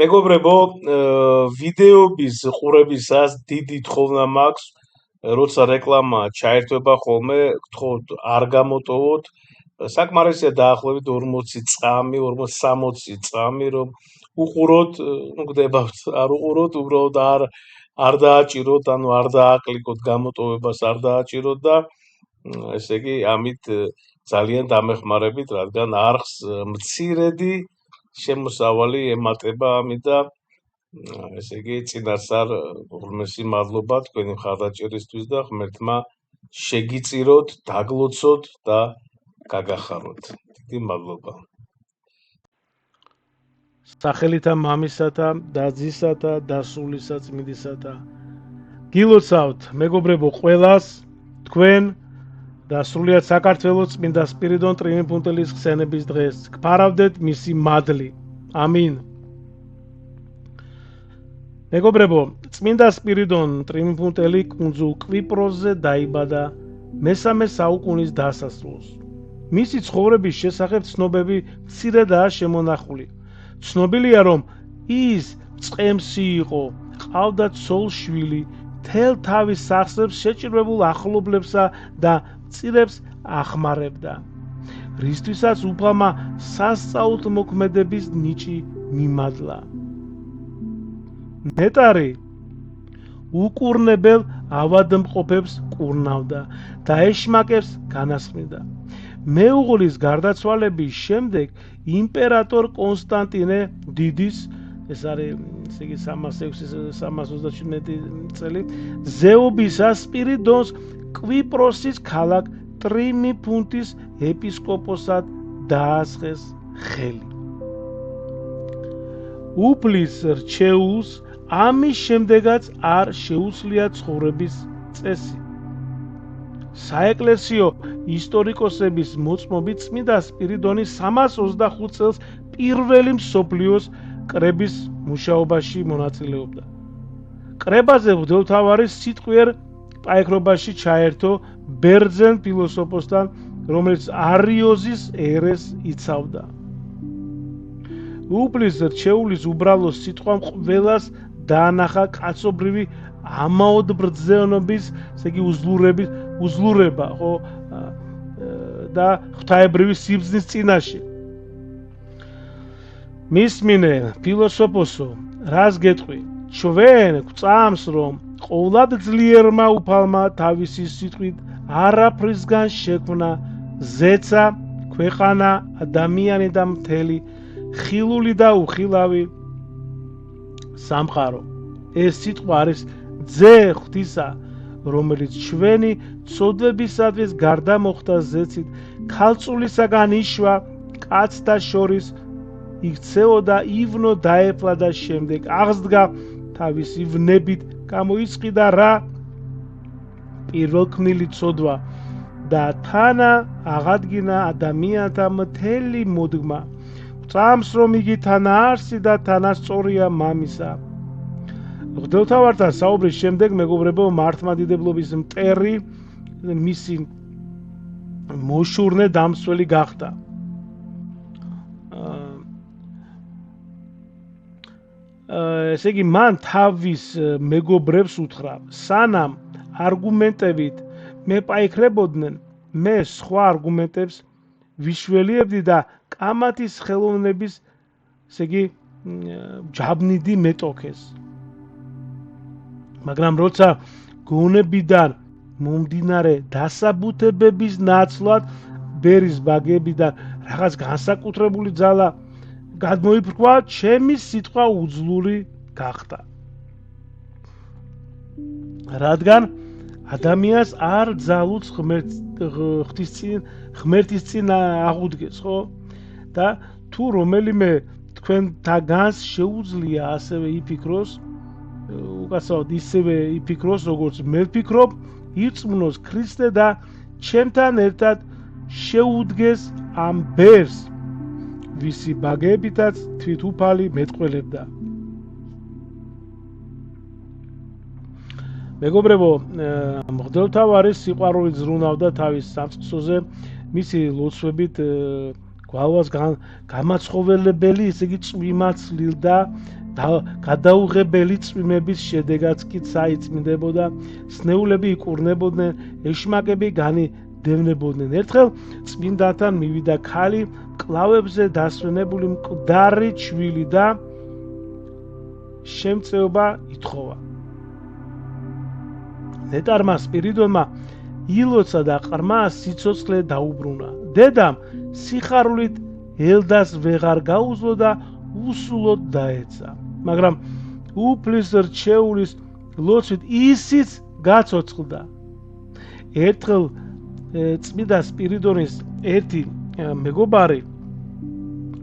მეგობრებო, ვიდეოების ყურებისას დიდი თხოვნა მაქვს, როცა რეკლამა ჩაერთვება ხოლმე, გთხოვთ არ გამოტოვოთ. საკმარისია დაახლოებით 40 წამი, 40-60 წამი, რომ უყუროთ, გდებავთ, არ უყუროთ, უბრალოდ არ დააჭიროთ, ანუ არ დააკლიკოთ გამოტოვებას, არ დააჭიროთ და ესე იგი ამით ძალიან დამეხმარებით, რადგან არხს მცირედი შემოსავალი ემატება ამით და ესე იგი წინასწარ უღრმესი მადლობა თქვენი მხარდაჭერისთვის და ღმერთმა შეგიწიროთ, დაგლოცოთ და გაგახაროთ. დიდი მადლობა. სახელითა მამისათა და ძისათა და სულისა წმინდისათა. გილოცავთ მეგობრებო ყველას თქვენ და სრულიად საქართველოს წმინდა სპირიდონ ტრიუმფუნტელის ხსენების დღეს. გფარავდეთ მისი მადლი. ამინ. მეგობრებო, წმინდა სპირიდონ ტრიუმფუნტელი კუნძულ კვიპროსზე დაიბადა მესამე საუკუნის დასასრულს. მისი ცხოვრების შესახებ ცნობები მცირედაა შემონახული. ცნობილია, რომ ის წყემსი იყო, ყავდა ცოლ-შვილი, მთელ თავის სახსრებს შეჭირებულ ახლობლებსა და მწირებს ახმარებდა, რისთვისაც უფალმა სასწაულთ მოქმედების ნიჭი მიმადლა. ნეტარი უკურნებელ ავადმყოფებს კურნავდა და ეშმაკებს განასხმიდა. მეუღლის გარდაცვალების შემდეგ იმპერატორ კონსტანტინე დიდის, ეს არის ესე იგი 327 წელი, ზეობისას სპირიდონს კვიპროსის ქალაქ ტრიმიფუნტის ეპისკოპოსად დაასხეს ხელი. უფლის რჩეულს ამის შემდეგაც არ შეუძლია ცხოვრების წესი. საეკლესიო ისტორიკოსების მოწმობით წმინდა სპირიდონი 325 წელს პირველი მსოფლიოს კრების მუშაობაში მონაწილეობდა. კრებაზე მღვდელმთავარი სიტყვიერ პაექრობაში ჩაერთო ბერძენ ფილოსოფოსთან, რომელიც არიოზის ერეს იცავდა. უფლის რჩეულის უბრალო სიტყვამ ყველას დაანახა კაცობრივი ამაოდბრძენობის, ესე იგი უძლურება, ხო, და ღვთაებრივი სიბრძნის წინაშე. მისმინე ფილოსოფოსო, რას გეტყვი? ჩვენ გვწამს, რომ ყოვლად ძლიერმა უფალმა თავისი სიტყვით არაფრისგან შექმნა ზეცა, ქვეყანა, ადამიანი და მთელი ხილული და უხილავი სამყარო. ეს სიტყვა არის ძე ღვთისა, რომელიც ჩვენი ცოდვებისათვის გარდა მოხდა ზეცით, ქალწულისაგან იშვა, კაცთა შორის იქცეოდა, ივნო დაეფლა და შემდეგ აღსდგა, თავისი ვნებით გამოისყიდა რა? პირველქმნილი ცოდვა და თანა აღადგინა ადამიანთა მთელი მოდგმა. წამს რომ იგი თანაარსი და თანასწორია მამისა. მღვდელმთავართან საუბრის შემდეგ მეგობრებო, მართლმადიდებლობის მტერი მისი მოშურნე დამცველი გახდა. ესე იგი მან თავის მეგობრებს უთხრა, სანამ არგუმენტებით მე პაიქრებოდნენ, მე სხვა არგუმენტებს ვიშველიებდი და კამათის ხელოვნების, ესე იგი ჯაბნიდი მეტოქეს. მაგრამ როცა გონებიდან მომდინარე დასაბუთებების ნაცვლად ბერის ბაგებიდან რაღაც განსაკუთრებული ძალა გადმოიფრქვა, ჩემი სიტყვა უძლური გახდა. რადგან ადამიანს არ ძალუց ღმერთის წინ აღუდგეს, ხო? და თუ რომელიმე თქვენთაგანს შეუძლია ასევე იფიქროს, უკაცრავად ისევე იფიქროს, როგორც მე ვფიქრობ, ირწმუნოს ქრისტე და ჩემთან ერთად შეუდგეს ამ ბერს, ვისი ბაგებითაც თვითუფალი მეტყველებდა. მეგობრებო, მღვდელმთავარის სიყვარული ზრუნავდა თავის სამწყსოზე, მისი ლოცვებით გვალვას გამაცხოველებელი, ესე იგი წვიმა ცლილდა გადაუღებელი წვიმების შედეგაც კი წაიწმინდებოდა, სნეულები იკურნებოდნენ, ეშმაკები განიდევნებოდნენ. ერთხელ წმინდანთან მივიდა ქალი, მკლავებზე დასვენებული მკვდარი ჩვილი და შემწეობა ითხოვა. ნეტარმა სპირიდონმა ილოცა და ყრმა სიცოცხლე დაუბრუნა. დედამ სიხარულით ელდას ვეღარ გაუძლო და უსულოდ დაეცა. მაგრამ უფლის რჩეულის ლოცვით ისიც გაცოცხლდა. ერთხელ წმინდა სპირიდონის ერთი მეგობარი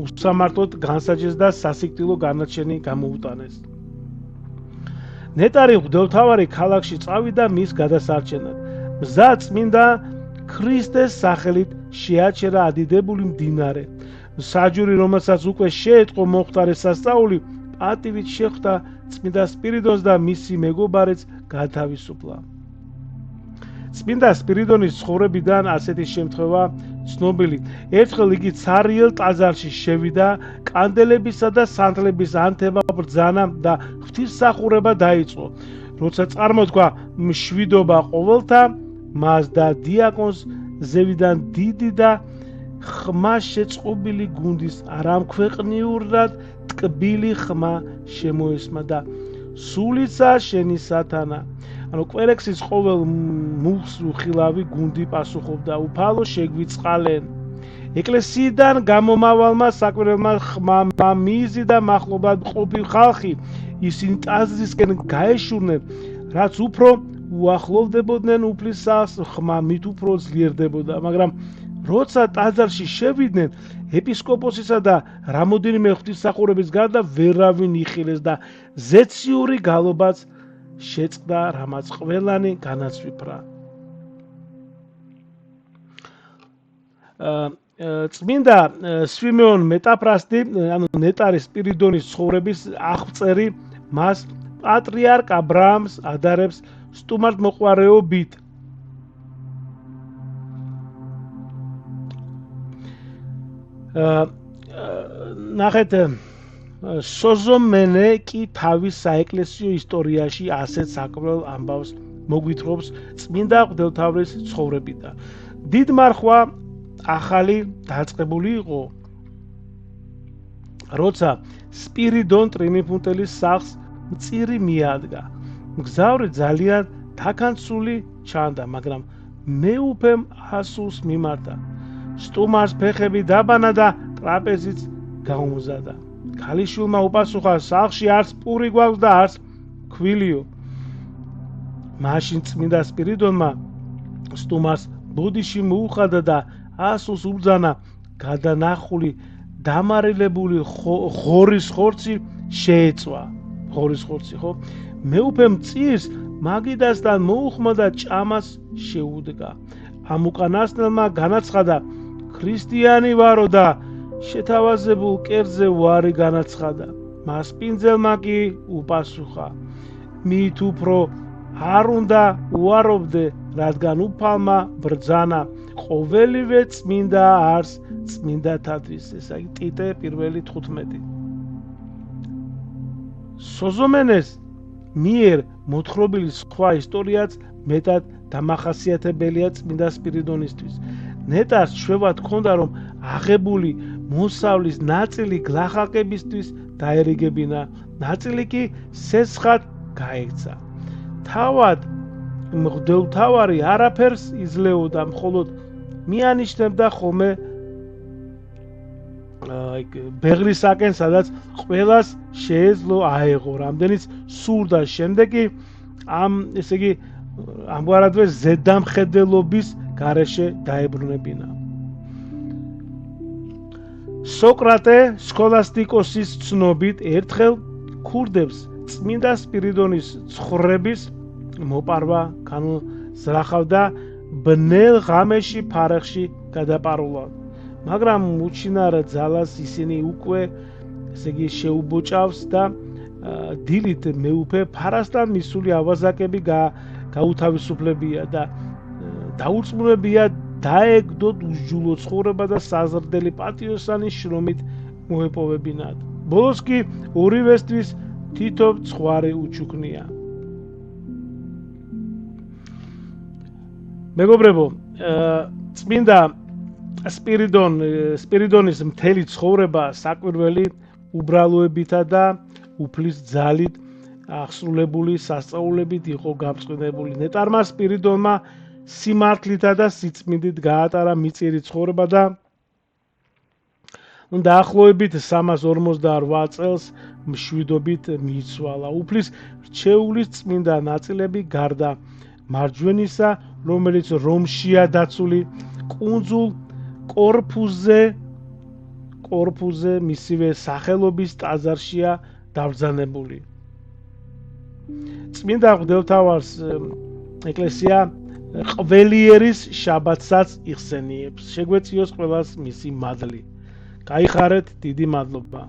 უსამართლოდ განსაჯეს და სასიკვდილო განაჩენი გამოუტანეს. ნეტარი მღვდელმთავარი ქალაქში წავიდა მის გადასარჩენად. მზა წმინდა ქრისტეს სახელით შეაჩერა ადიდებული მდინარე. საჯური, რომელსაც უკვე შეეტყო მომხდარი სასწაული, პატივით შეხვდა წმინდა სპირიდონს და მისი მეგობარიც გათავისუფლა. წმინდა სპირიდონის ცხოვრებიდან ასეთი შემთხვევა ცნობილი. ერთხელ იგი ცარიელ ტაძარში შევიდა, კანდელებისა და სანთლების ანთება ბრძანა და ღვთისმსახურება დაიწყო. როცა წარმოთქვა მშვიდობა ყოველთა, მას და დიაკონს ზევიდან დიდი და ხმა შეწყობილი გუნდის არამქვეყნიურად ტკბილი ხმა შემოესმა და სულიცა შენი სათანა. კვერექსის ყოველ მუხს უხილავი გუნდი პასუხობდა, უფალო შეგვიწყალენ. ეკლესიიდან გამომავალმა საკვირველმა ხმამა მიიზი და მახლობლად მყოფი ხალხი ისინი ტაძრისკენ გაეშურნენ, რაც უფრო უახლოვდებოდნენ უფლისას, ხმა მით უფრო ძლიერდებოდა. მაგრამ როცა ტაძარში შევიდნენ, ეპისკოპოსისა და რამოდენიმე ღვთისმსახურების გარდა ვერავინ იხილეს და ზეციური გალობაც შეწყდა, რამაც ყველანი განაცვიფრა. წმინდა სვიმეონ მეტაფრასტი, ანუ ნეტარი სპირიდონის ცხოვრების აღწერი, მას პატრიარქ აბრაამს ადარებს სტუმართმოყვარეობით. ნახეთ, სოზომენე კი თავის საეკლესიო ისტორიაში ასეთ საკვლევ ამბავს მოგვითხრობს წმინდა მღვდელმთავრის ცხოვრებიდან. დიდმარხვა ახალი დაწყებული იყო, როცა სპირიდონ ტრინიფუნტელის სახლს მწირი მიადგა. მგზავრი ძალიან თაქანცული ჩანდა, მაგრამ მეუფემ ასულს მიმართა. სტუმარს ფეხები დაბანა და ტრაპეზიც გაუმზადა. ქალიშვილმა უპასუხა, სახლში არც პური გვაქვს და არც ქვილიო. მაშინ წმინდა სპირიდონმა სტუმარს ბუდიში მოუხადა და ასულს უბრძანა. გადანახული დამარილებული ღორის ხორცი შეეწვა. ღორის ხორცი, ხო? მეუფემ წირს მაგიდასთან მოუხმა და ჭამას შეუდგა. ამ უკანასკნელმა განაცხადა, ქრისტიანი ვარო და შეთავაზებულ კერძზე ვარი განაცხადა. მას პინძელმა კი უპასუხა, მით უფრო არ უნდა უარობდე, რადგან უფალმა ბრძანა ყოველივე წმინდა არს წმინდათათვის. ეს აი ტიტე 1:15. სოზომენეს მიერ მოთხრობილი სხვა ისტორიაც მეტად დამახასიათებელია წმინდა სპირიდონისთვის. ნეტარს ჩვევა ჰქონდა, რომ აღებული მოსავლის ნაწილი გლახაკებისთვის დაერიგებინა, ნაწილი კი სესხად გაექცა. თავად მღვდელმთავარი არაფერს იძლეოდა, მხოლოდ მიანიშნებდა ხოლმე ბეღლისაკენ, სადაც ყველას შეეძლო აეღო, რამდენიც სურდა. შემდეგ კი ესე იგი ამგვარადვე ზედამხედველობის გარეშე დაებრუნებინა. სოკრატე სქოლასტიკოსის ცნობით ერთხელ ქურდებს წმინდა სპირიდონის ცხოვრების მოპარვა განუზრახავდა ბნელ ღამეში ფარეხში გადაპარულად. მაგრამ უჩინარ ძალას ისინი უკვე ესე იგი შეუბოჭავს და დილით მეუფე ფარასთან მისული ავაზაკები გაუთავისუფლებია და დაუწმუნებია დაეგდოთ უსჯულო ცხოვრება და საზრდელი პატიოსანი შრომით მოეპოვებინათ. ბოლოს კი ორივესთვის თითო ცხვარი უჩუქნია. მეგობრებო, წმინდა სპირიდონის მთელი ცხოვრება საკვირველი უბრალოებითა და უფლის ძალით აღსრულებული სასწაულებით იყო გამწყნებული. ნეტარმა სპირიდონმა სიმართლითა და სიწმინდით გაატარა მიწიერი ცხოვრება და დაახლოებით 348 წელს მშვიდობით მიიცვალა. უფლის რჩეულის წმინდა ნაწილები გარდა მარჯვენისა, რომელიც რომშია დაცული, კუნძულ კორფუზე მისივე სახელობის ტაძარშია დაბრძანებული. წმინდა მღვდელმთავარს ეკლესია ყველიერის შაბათსაც იხსენიებს. შეგვეციოს ყველას მისი მადლი. გაიხარეთ, დიდი მადლობა.